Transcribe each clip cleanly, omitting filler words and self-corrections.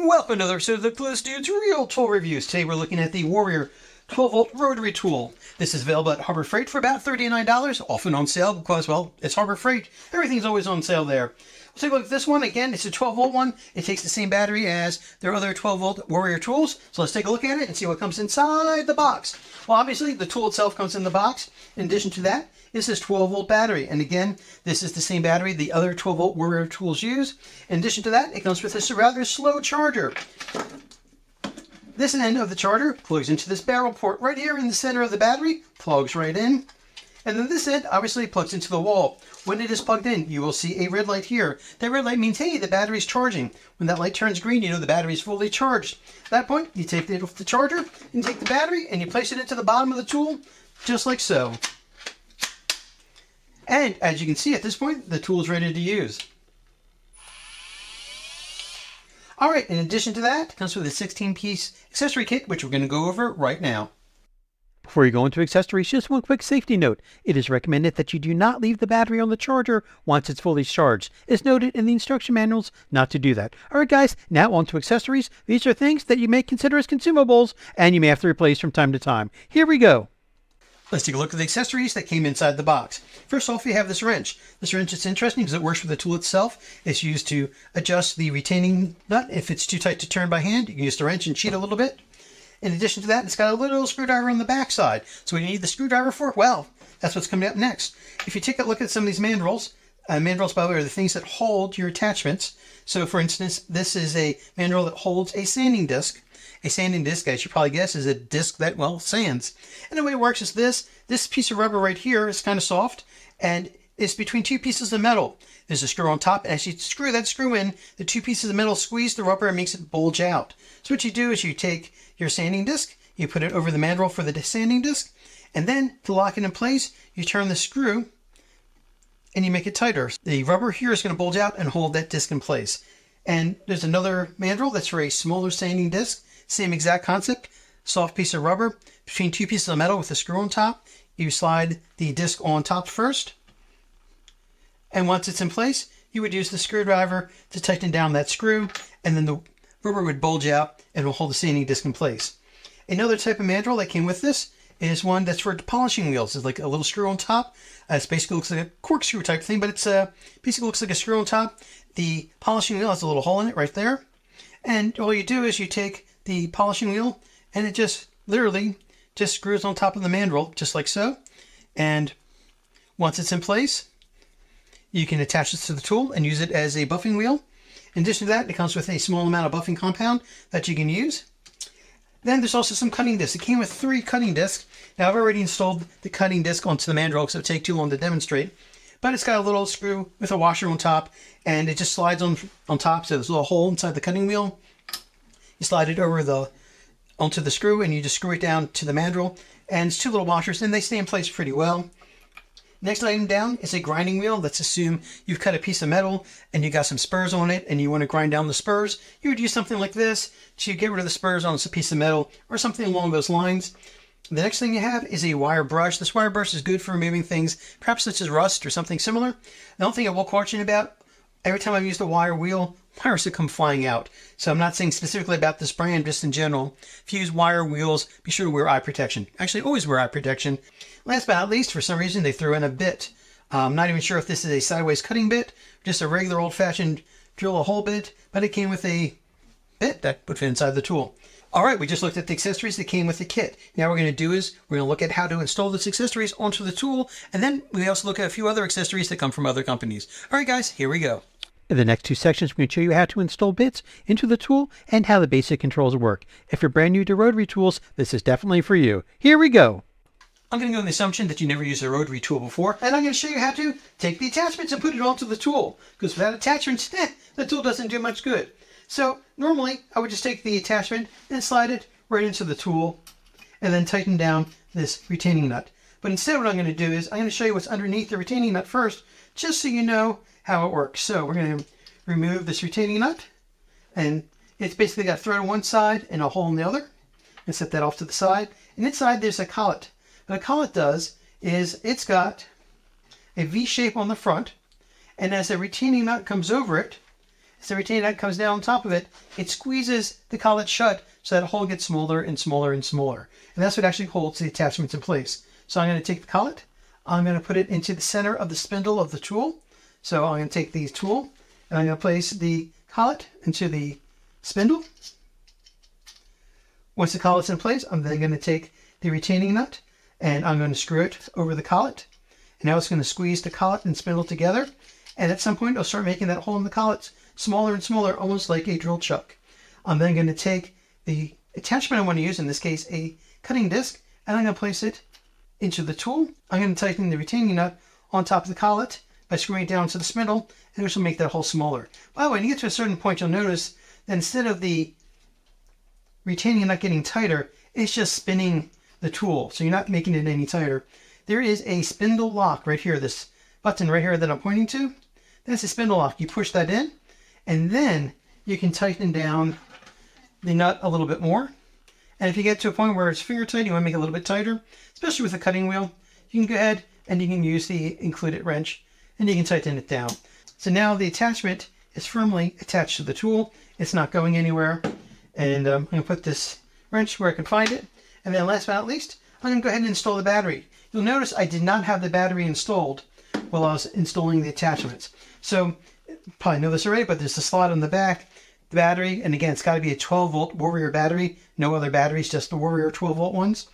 Welcome to another episode of the Close Dudes Real Tool Reviews. Today we're looking at the Warrior 12-volt rotary tool. This is available at Harbor Freight for about $39, often on sale because, well, it's Harbor Freight. Everything's always on sale there. We'll take a look at this one. Again, it's a 12-volt one. It takes the same battery as their other 12-volt Warrior tools. So let's take a look at it and see what comes inside the box. Well, obviously, the tool itself comes in the box. In addition to that, is this 12-volt battery. And again, this is the same battery the other 12-volt Warrior tools use. In addition to that, it comes with this rather slow charger. This end of the charger plugs into this barrel port right here in the center of the battery, plugs right in. And then this end obviously plugs into the wall. When it is plugged in, you will see a red light here. That red light means, hey, the battery's charging. When that light turns green, you know the battery's fully charged. At that point, you take it off the charger, and take the battery, and you place it into the bottom of the tool, just like so. And as you can see at this point, the tool is ready to use. Alright, in addition to that, it comes with a 16-piece accessory kit, which we're going to go over right now. Before you go into accessories, just one quick safety note. It is recommended that you do not leave the battery on the charger once it's fully charged. It's noted in the instruction manuals not to do that. Alright guys, now on to accessories. These are things that you may consider as consumables, and you may have to replace from time to time. Here we go. Let's take a look at the accessories that came inside the box. First off, we have this wrench. This wrench is interesting because it works with the tool itself. It's used to adjust the retaining nut. If it's too tight to turn by hand, you can use the wrench and cheat a little bit. In addition to that, it's got a little screwdriver on the back side. So what do you need the screwdriver for? Well, that's what's coming up next. If you take a look at some of these mandrels, mandrels, by the way, are the things that hold your attachments. So for instance, this is a mandrel that holds a sanding disc. A sanding disc, as you probably guess, is a disc that, well, sands. And the way it works is this piece of rubber right here is kind of soft, and it's between two pieces of metal. There's a screw on top, and as you screw that screw in, the two pieces of metal squeeze the rubber and makes it bulge out. So what you do is you take your sanding disc, you put it over the mandrel for the sanding disc, and then to lock it in place, you turn the screw and you make it tighter. The rubber here is going to bulge out and hold that disc in place. And there's another mandrel that's for a smaller sanding disc. Same exact concept, soft piece of rubber between two pieces of metal with a screw on top. You slide the disc on top first, and once it's in place, you would use the screwdriver to tighten down that screw, and then the rubber would bulge out and will hold the sanding disc in place. Another type of mandrel that came with this is one that's for polishing wheels. It's like a little screw on top. It basically looks like a corkscrew type thing, but it's basically looks like a screw on top. The polishing wheel has a little hole in it right there, and all you do is you take the polishing wheel, and it just literally just screws on top of the mandrel, just like so. And once it's in place, you can attach this to the tool and use it as a buffing wheel. In addition to that, it comes with a small amount of buffing compound that you can use. Then there's also some cutting discs. It came with 3 cutting discs. Now I've already installed the cutting disc onto the mandrel because it would take too long to demonstrate. But it's got a little screw with a washer on top, and it just slides on top, so there's a little hole inside the cutting wheel. You slide it over onto the screw, and you just screw it down to the mandrel. And it's 2 little washers, and they stay in place pretty well. Next item down is a grinding wheel. Let's assume you've cut a piece of metal and you got some spurs on it and you want to grind down the spurs. You would use something like this to get rid of the spurs on a piece of metal or something along those lines. The next thing you have is a wire brush. This wire brush is good for removing things, perhaps such as rust or something similar. The only thing I will caution about, every time I've used a wire wheel, wires have come flying out. So I'm not saying specifically about this brand, just in general. If you use wire wheels, be sure to wear eye protection. Actually, always wear eye protection. Last but not least, for some reason, they threw in a bit. I'm not even sure if this is a sideways cutting bit, just a regular old-fashioned drill a hole bit, but it came with a bit that would fit inside the tool. All right, we just looked at the accessories that came with the kit. Now what we're going to do is we're going to look at how to install those accessories onto the tool, and then we also look at a few other accessories that come from other companies. All right, guys, here we go. In the next 2 sections, we're going to show you how to install bits into the tool and how the basic controls work. If you're brand new to rotary tools, this is definitely for you. Here we go. I'm going to go on the assumption that you never used a rotary tool before, and I'm going to show you how to take the attachments and put it onto the tool, because without attachments, the tool doesn't do much good. So normally, I would just take the attachment and slide it right into the tool, and then tighten down this retaining nut. But instead, what I'm going to do is I'm going to show you what's underneath the retaining nut first, just so you know how it works. So we're going to remove this retaining nut, and it's basically got a thread on one side and a hole in the other, and set that off to the side. And inside there's a collet. What a collet does is it's got a V shape on the front, and as a retaining nut comes over it, as the retaining nut comes down on top of it, it squeezes the collet shut so that hole gets smaller and smaller and smaller. And that's what actually holds the attachments in place. So I'm going to take the collet, I'm going to put it into the center of the spindle of the tool. So I'm going to take the tool and I'm going to place the collet into the spindle. Once the collet's in place, I'm then going to take the retaining nut and I'm going to screw it over the collet. And now it's going to squeeze the collet and spindle together. And at some point, it'll start making that hole in the collet smaller and smaller, almost like a drill chuck. I'm then going to take the attachment I want to use, in this case, a cutting disc, and I'm going to place it into the tool. I'm going to tighten the retaining nut on top of the collet by screwing it down to the spindle, and this will make that hole smaller. By the way, when you get to a certain point, you'll notice that instead of the retaining nut getting tighter, it's just spinning the tool, so you're not making it any tighter. There is a spindle lock right here, this button right here that I'm pointing to. That's a spindle lock. You push that in, and then you can tighten down the nut a little bit more. And if you get to a point where it's finger tight, you want to make it a little bit tighter, especially with a cutting wheel, you can go ahead and you can use the included wrench and you can tighten it down. So now the attachment is firmly attached to the tool. It's not going anywhere. And I'm going to put this wrench where I can find it. And then last but not least, I'm going to go ahead and install the battery. You'll notice I did not have the battery installed while I was installing the attachments. So you probably know this already, but there's a slot on the back, the battery, and again, it's got to be a 12-volt Warrior battery. No other batteries, just the Warrior 12-volt ones.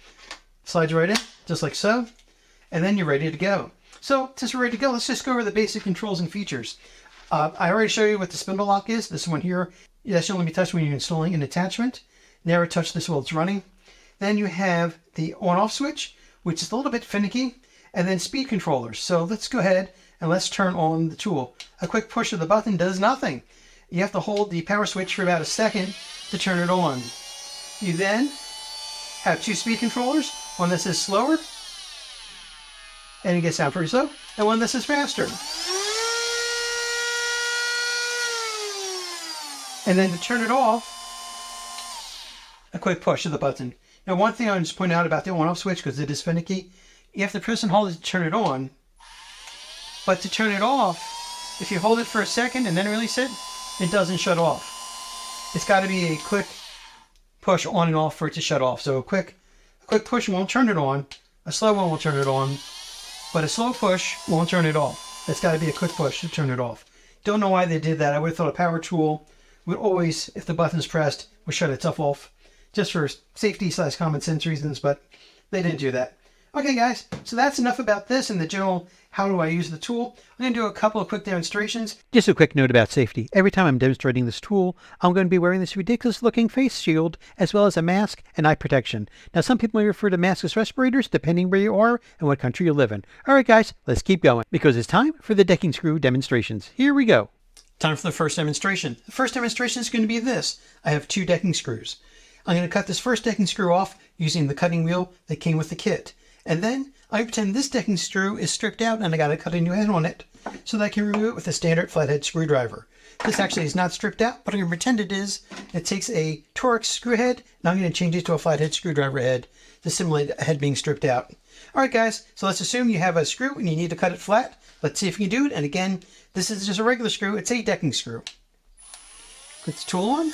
Slides right in, just like so. And then you're ready to go. So since we're ready to go, let's just go over the basic controls and features. I already showed you what the spindle lock is. This one here, that should only be touched when you're installing an attachment. Never touch this while it's running. Then you have the on-off switch, which is a little bit finicky, and then speed controllers. So let's go ahead and let's turn on the tool. A quick push of the button does nothing. You have to hold the power switch for about a second to turn it on. You then have two speed controllers. One that is slower, and it gets down pretty slow, and one that is faster. And then to turn it off, a quick push of the button. Now, one thing I want to just point out about the on-off switch, because it is finicky, you have to press and hold it to turn it on. But to turn it off, if you hold it for a second and then release it, it doesn't shut off. It's got to be a quick push on and off for it to shut off. So a quick push won't turn it on, a slow one will turn it on, but a slow push won't turn it off. It's got to be a quick push to turn it off. Don't know why they did that. I would have thought a power tool would always, if the button's pressed, would shut itself off, just for safety/common sense reasons, but they didn't do that. Okay guys, so that's enough about this and the general how do I use the tool. I'm going to do a couple of quick demonstrations. Just a quick note about safety. Every time I'm demonstrating this tool, I'm going to be wearing this ridiculous looking face shield as well as a mask and eye protection. Now some people may refer to masks as respirators depending where you are and what country you live in. Alright guys, let's keep going because it's time for the decking screw demonstrations. Here we go. Time for the first demonstration. The first demonstration is going to be this. I have two decking screws. I'm going to cut this first decking screw off using the cutting wheel that came with the kit. And then I pretend this decking screw is stripped out and I got to cut a new head on it so that I can remove it with a standard flathead screwdriver. This actually is not stripped out, but I'm going to pretend it is. It takes a Torx screw head and I'm going to change it to a flathead screwdriver head to simulate a head being stripped out. Alright guys, so let's assume you have a screw and you need to cut it flat. Let's see if you can do it. And again, this is just a regular screw. It's a decking screw. Put the tool on.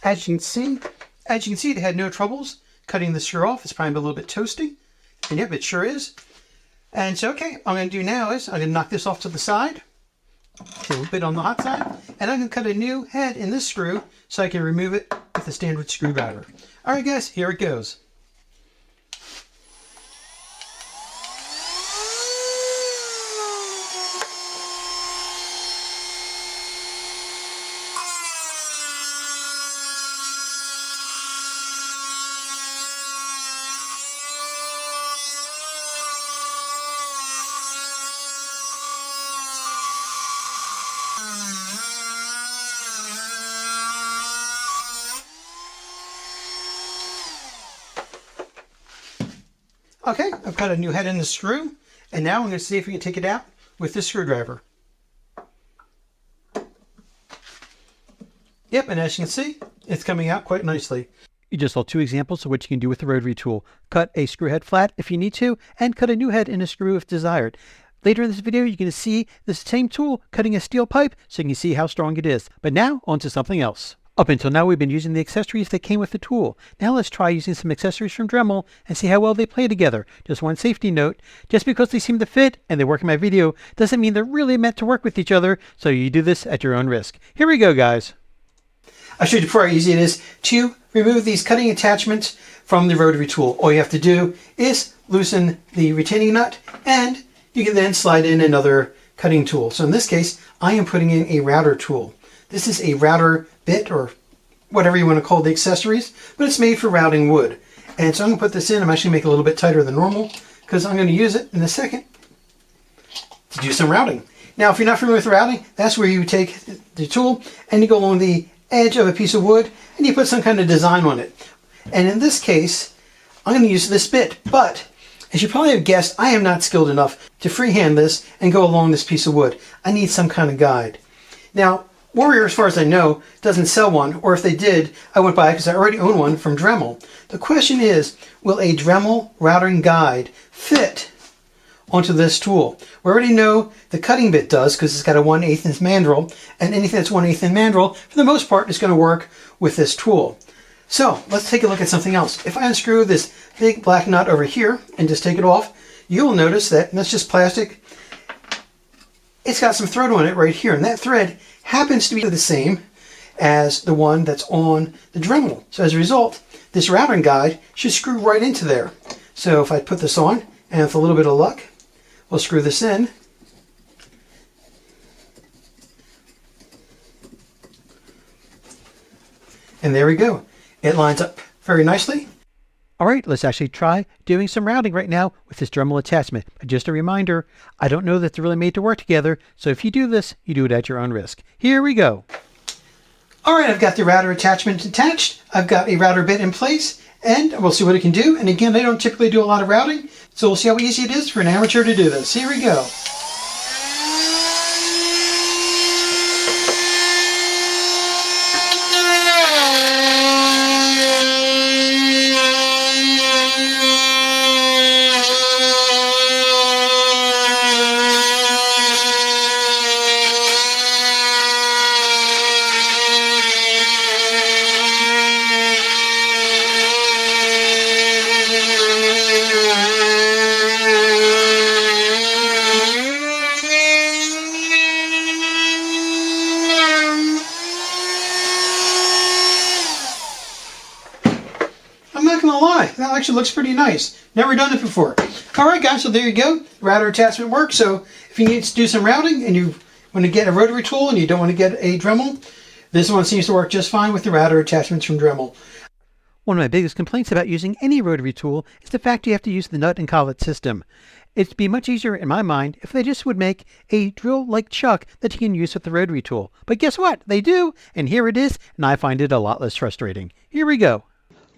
As you can see, they had no troubles cutting the screw off. It's probably a little bit toasty, and yep, it sure is. And so, okay, what I'm going to do now is I'm going to knock this off to the side, a little bit on the hot side, and I'm going to cut a new head in this screw so I can remove it with a standard screwdriver. All right, guys, here it goes. Okay, I've got a new head in the screw, and now I'm going to see if we can take it out with this screwdriver. Yep, and as you can see, it's coming out quite nicely. You just saw two examples of what you can do with the rotary tool. Cut a screw head flat if you need to, and cut a new head in a screw if desired. Later in this video, you're going to see the same tool cutting a steel pipe so you can see how strong it is. But now, on to something else. Up until now, we've been using the accessories that came with the tool. Now let's try using some accessories from Dremel and see how well they play together. Just one safety note, just because they seem to fit and they work in my video doesn't mean they're really meant to work with each other, so you do this at your own risk. Here we go, guys. I'll show you before how easy it is to remove these cutting attachments from the rotary tool. All you have to do is loosen the retaining nut, and you can then slide in another cutting tool. So in this case, I am putting in a router tool. This is a router bit, or whatever you want to call the accessories, but it's made for routing wood. And so I'm going to put this in. I'm actually going to make it a little bit tighter than normal because I'm going to use it in a second to do some routing. Now, if you're not familiar with routing, that's where you take the tool and you go along the edge of a piece of wood and you put some kind of design on it. And in this case, I'm going to use this bit, but as you probably have guessed, I am not skilled enough to freehand this and go along this piece of wood. I need some kind of guide. Now, Warrior, as far as I know, doesn't sell one, or if they did, I went by because I already own one from Dremel. The question is, will a Dremel routing guide fit onto this tool? We already know the cutting bit does because it's got a 1/8 inch mandrel, and anything that's 1/8 inch mandrel, for the most part, is going to work with this tool. So let's take a look at something else. If I unscrew this big black nut over here and just take it off, you'll notice that, and that's just plastic, it's got some thread on it right here, and that thread happens to be the same as the one that's on the Dremel. So as a result, this routing guide should screw right into there. So if I put this on, and with a little bit of luck, we'll screw this in. And there we go. It lines up very nicely. All right, let's actually try doing some routing right now with this Dremel attachment. But just a reminder, I don't know that they're really made to work together, so if you do this, you do it at your own risk. Here we go. All right, I've got the router attachment attached. I've got a router bit in place, and we'll see what it can do. And again, I don't typically do a lot of routing, so we'll see how easy it is for an amateur to do this. Here we go. That actually looks pretty nice. Never done it before. All right, guys, so there you go. Router attachment works. So if you need to do some routing and you want to get a rotary tool and you don't want to get a Dremel, this one seems to work just fine with the router attachments from Dremel. One of my biggest complaints about using any rotary tool is the fact you have to use the nut and collet system. It'd be much easier, in my mind, if they just would make a drill like Chuck that you can use with the rotary tool. But guess what? They do, and here it is, and I find it a lot less frustrating. Here we go.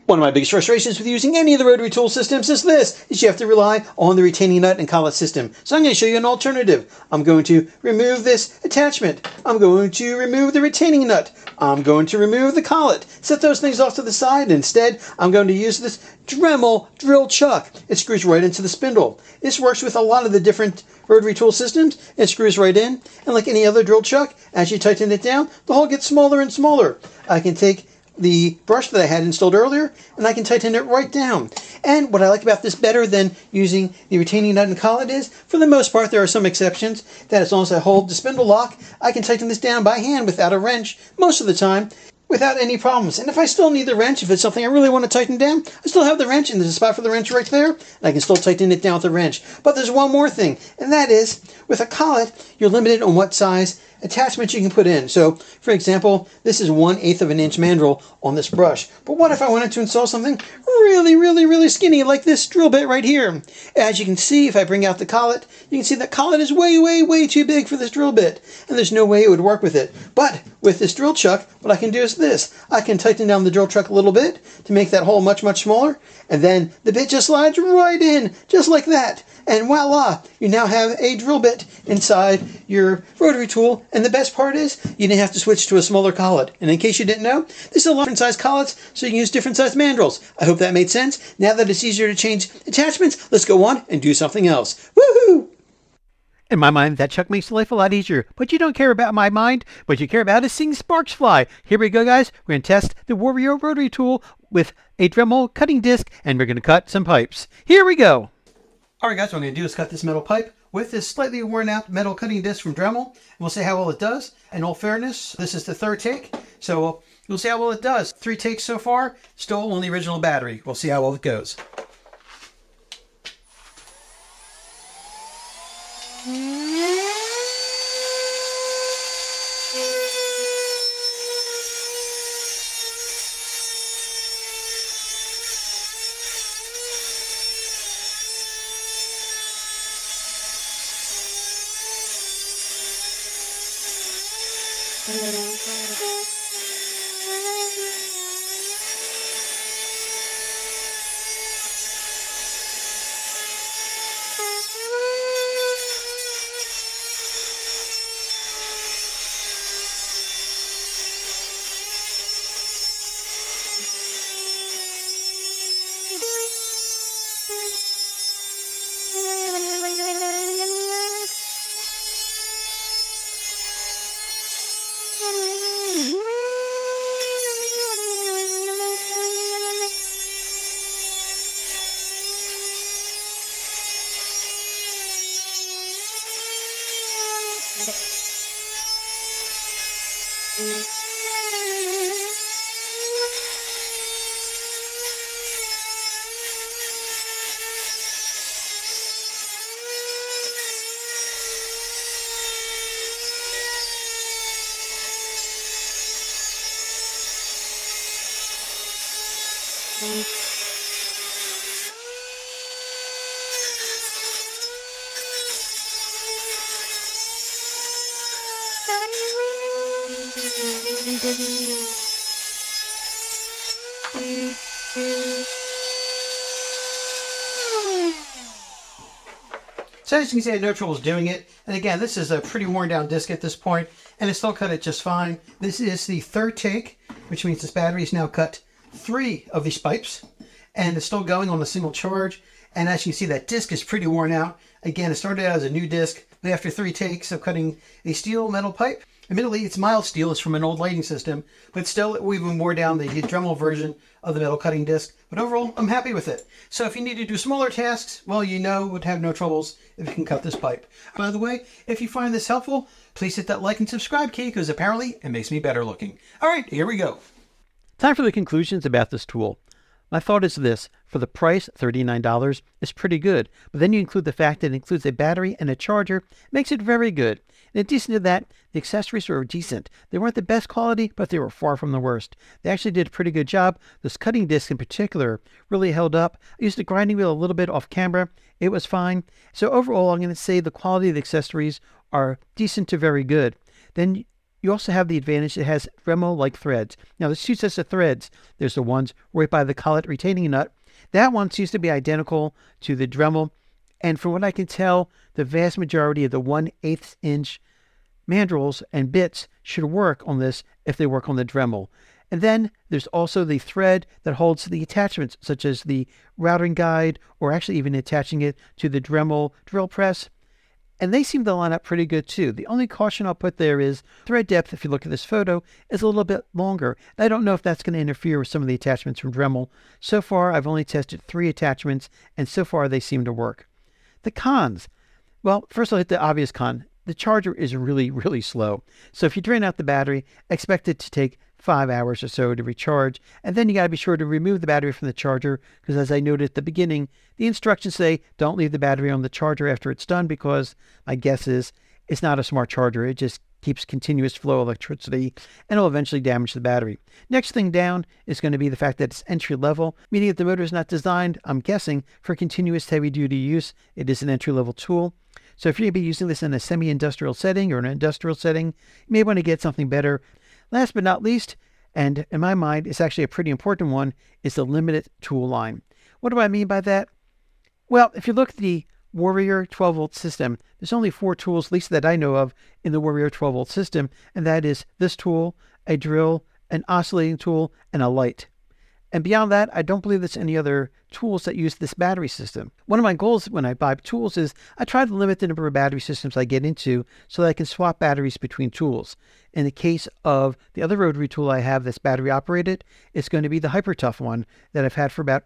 One of my biggest frustrations with using any of the rotary tool systems is you have to rely on the retaining nut and collet system. So I'm going to show you an alternative. I'm going to remove this attachment. I'm going to remove the retaining nut. I'm going to remove the collet. Set those things off to the side. Instead, I'm going to use this Dremel Drill Chuck. It screws right into the spindle. This works with a lot of the different rotary tool systems. It screws right in. And like any other drill chuck, as you tighten it down, the hole gets smaller and smaller. I can take the brush that I had installed earlier, and I can tighten it right down. And what I like about this better than using the retaining nut and collet is, for the most part, there are some exceptions, that as long as I hold the spindle lock, I can tighten this down by hand without a wrench, most of the time, without any problems. And if I still need the wrench, if it's something I really want to tighten down, I still have the wrench, and there's a spot for the wrench right there, and I can still tighten it down with the wrench. But there's one more thing, and that is, with a collet, you're limited on what size attachments you can put in. So, for example, this is 1/8 of an inch mandrel on this brush. But what if I wanted to install something really skinny like this drill bit right here? As you can see, if I bring out the collet, you can see that collet is way too big for this drill bit, and there's no way it would work with it. But with this drill chuck, what I can do is this. I can tighten down the drill chuck a little bit to make that hole much smaller, and then the bit just slides right in, just like that. And voila, you now have a drill bit inside your rotary tool. And the best part is you didn't have to switch to a smaller collet. And in case you didn't know, there's a lot of different size collets, so you can use different size mandrels. I hope that made sense. Now that it's easier to change attachments, let's go on and do something else. Woohoo! In my mind, that chuck makes life a lot easier, but you don't care about my mind. What you care about is seeing sparks fly. Here we go, guys. We're going to test the Warrior Rotary Tool with a Dremel cutting disc, and we're going to cut some pipes. Here we go. All right, guys, what I'm going to do is cut this metal pipe with this slightly worn out metal cutting disc from Dremel, and we'll see how well it does. In all fairness, this is the third take, so we'll see how well it does. 3 takes so far, still on the original battery. We'll see how well it goes. So as you can see, I had no troubles doing it. And again, this is a pretty worn down disc at this point, and it still cut it just fine. This is the third take, which means this battery has now cut 3 of these pipes, and it's still going on a single charge. And as you can see, that disc is pretty worn out. Again, it started out as a new disc, but after 3 takes of cutting a steel metal pipe, admittedly it's mild steel, it's from an old lighting system, but still we even wore down the Dremel version of the metal cutting disc. But overall, I'm happy with it. So if you need to do smaller tasks, well, you know, would have no troubles if you can cut this pipe. By the way, if you find this helpful, please hit that like and subscribe key, because apparently it makes me better looking. All right, here we go. Time for the conclusions about this tool. My thought is this: for the price, $39, is pretty good, but then you include the fact that it includes a battery and a charger, makes it very good. In addition to that, the accessories were decent. They weren't the best quality, but they were far from the worst. They actually did a pretty good job. This cutting disc in particular really held up. I used the grinding wheel a little bit off camera. It was fine. So overall, I'm going to say the quality of the accessories are decent to very good. Then you also have the advantage it has Dremel-like threads. Now, there's 2 sets of threads. There's the ones right by the collet retaining nut. That one seems to be identical to the Dremel. And from what I can tell, the vast majority of the 1/8 inch mandrels and bits should work on this if they work on the Dremel. And then there's also the thread that holds the attachments, such as the routing guide, or actually even attaching it to the Dremel drill press. And they seem to line up pretty good too. The only caution I'll put there is thread depth, if you look at this photo, is a little bit longer. And I don't know if that's going to interfere with some of the attachments from Dremel. So far, I've only tested 3 attachments, and so far they seem to work. The cons. Well, first I'll hit the obvious con. The charger is really slow. So if you drain out the battery, expect it to take 5 hours or so to recharge. And then you got to be sure to remove the battery from the charger, because as I noted at the beginning, the instructions say don't leave the battery on the charger after it's done, because my guess is it's not a smart charger. It just keeps continuous flow of electricity, and will eventually damage the battery. Next thing down is going to be the fact that it's entry level, meaning that the motor is not designed, I'm guessing, for continuous heavy duty use. It is an entry level tool. So if you're going to be using this in a semi-industrial setting or an industrial setting, you may want to get something better. Last but not least, and in my mind, it's actually a pretty important one, is the limited tool line. What do I mean by that? Well, if you look at the Warrior 12-volt system, there's only 4 tools, at least that I know of, in the Warrior 12-volt system, and that is this tool, a drill, an oscillating tool, and a light. And beyond that, I don't believe there's any other tools that use this battery system. One of my goals when I buy tools is I try to limit the number of battery systems I get into so that I can swap batteries between tools. In the case of the other rotary tool I have that's battery operated, it's going to be the Hyper Tough one that I've had for about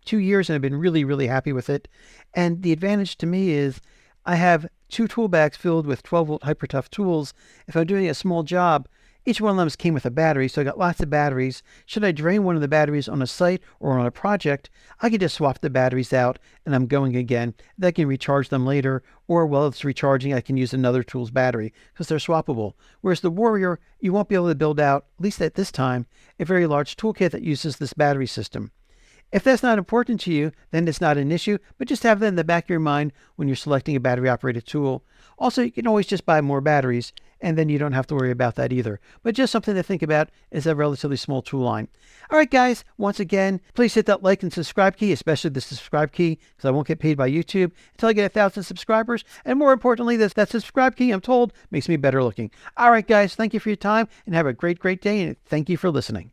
2 years, and I've been really, really happy with it. And the advantage to me is I have 2 tool bags filled with 12-volt Hyper Tough tools. If I'm doing a small job, each one of them came with a battery, so I got lots of batteries. Should I drain one of the batteries on a site or on a project, I can just swap the batteries out and I'm going again. Then I can recharge them later, or while it's recharging, I can use another tool's battery because they're swappable. Whereas the Warrior, you won't be able to build out, at least at this time, a very large toolkit that uses this battery system. If that's not important to you, then it's not an issue, but just have that in the back of your mind when you're selecting a battery-operated tool. Also, you can always just buy more batteries, and then you don't have to worry about that either. But just something to think about is a relatively small tool line. All right, guys, once again, please hit that like and subscribe key, especially the subscribe key, because I won't get paid by YouTube until I get 1,000 subscribers. And more importantly, that subscribe key, I'm told, makes me better looking. All right, guys, thank you for your time, and have a great, great day, and thank you for listening.